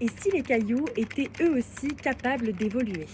Et si les cailloux étaient eux aussi capables d'évoluer?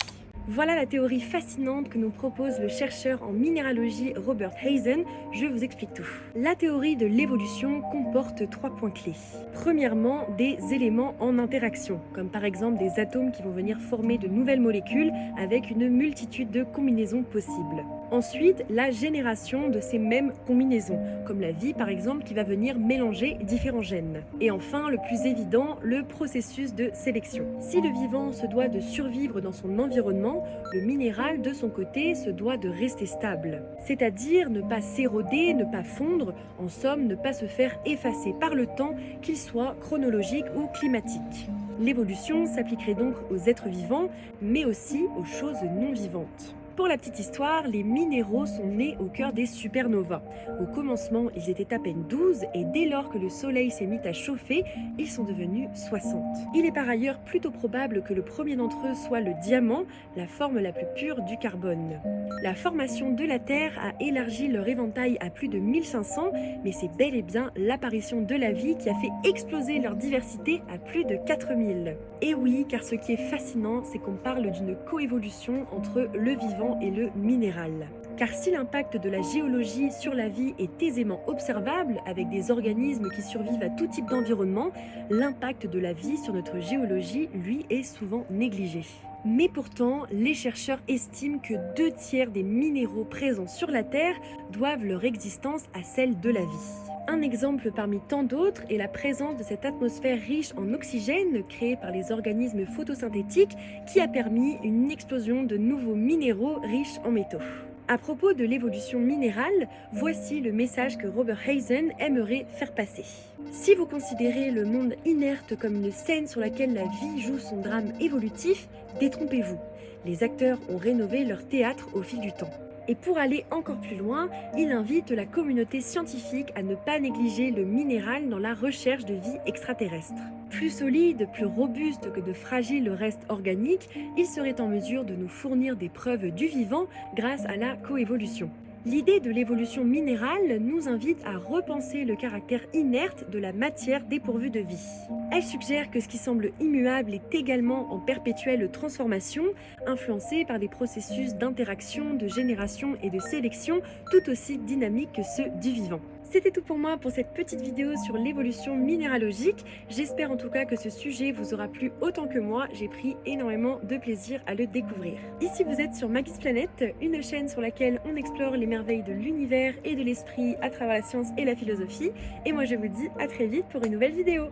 Voilà la théorie fascinante que nous propose le chercheur en minéralogie Robert Hazen. Je vous explique tout. La théorie de l'évolution comporte 3 points clés. Premièrement, des éléments en interaction, comme par exemple des atomes qui vont venir former de nouvelles molécules avec une multitude de combinaisons possibles. Ensuite, la génération de ces mêmes combinaisons, comme la vie par exemple qui va venir mélanger différents gènes. Et enfin, le plus évident, le processus de sélection. Si le vivant se doit de survivre dans son environnement, le minéral de son côté se doit de rester stable. C'est-à-dire ne pas s'éroder, ne pas fondre, en somme ne pas se faire effacer par le temps, qu'il soit chronologique ou climatique. L'évolution s'appliquerait donc aux êtres vivants, mais aussi aux choses non vivantes. Pour la petite histoire, les minéraux sont nés au cœur des supernovas. Au commencement, ils étaient à peine 12 et dès lors que le Soleil s'est mis à chauffer, ils sont devenus 60. Il est par ailleurs plutôt probable que le premier d'entre eux soit le diamant, la forme la plus pure du carbone. La formation de la Terre a élargi leur éventail à plus de 1500, mais c'est bel et bien l'apparition de la vie qui a fait exploser leur diversité à plus de 4000. Et oui, car ce qui est fascinant, c'est qu'on parle d'une coévolution entre le vivant et le minéral. Car si l'impact de la géologie sur la vie est aisément observable avec des organismes qui survivent à tout type d'environnement, l'impact de la vie sur notre géologie, lui, est souvent négligé. Mais pourtant, les chercheurs estiment que 2 tiers des minéraux présents sur la Terre doivent leur existence à celle de la vie. Un exemple parmi tant d'autres est la présence de cette atmosphère riche en oxygène créée par les organismes photosynthétiques qui a permis une explosion de nouveaux minéraux riches en métaux. À propos de l'évolution minérale, voici le message que Robert Hazen aimerait faire passer. Si vous considérez le monde inerte comme une scène sur laquelle la vie joue son drame évolutif, détrompez-vous. Les acteurs ont rénové leur théâtre au fil du temps. Et pour aller encore plus loin, il invite la communauté scientifique à ne pas négliger le minéral dans la recherche de vie extraterrestre. Plus solide, plus robuste que de fragiles restes organiques, il serait en mesure de nous fournir des preuves du vivant grâce à la coévolution. L'idée de l'évolution minérale nous invite à repenser le caractère inerte de la matière dépourvue de vie. Elle suggère que ce qui semble immuable est également en perpétuelle transformation, influencé par des processus d'interaction, de génération et de sélection tout aussi dynamiques que ceux du vivant. C'était tout pour moi pour cette petite vidéo sur l'évolution minéralogique. J'espère en tout cas que ce sujet vous aura plu autant que moi. J'ai pris énormément de plaisir à le découvrir. Ici vous êtes sur Magis Planet, une chaîne sur laquelle on explore les merveilles de l'univers et de l'esprit à travers la science et la philosophie. Et moi je vous dis à très vite pour une nouvelle vidéo.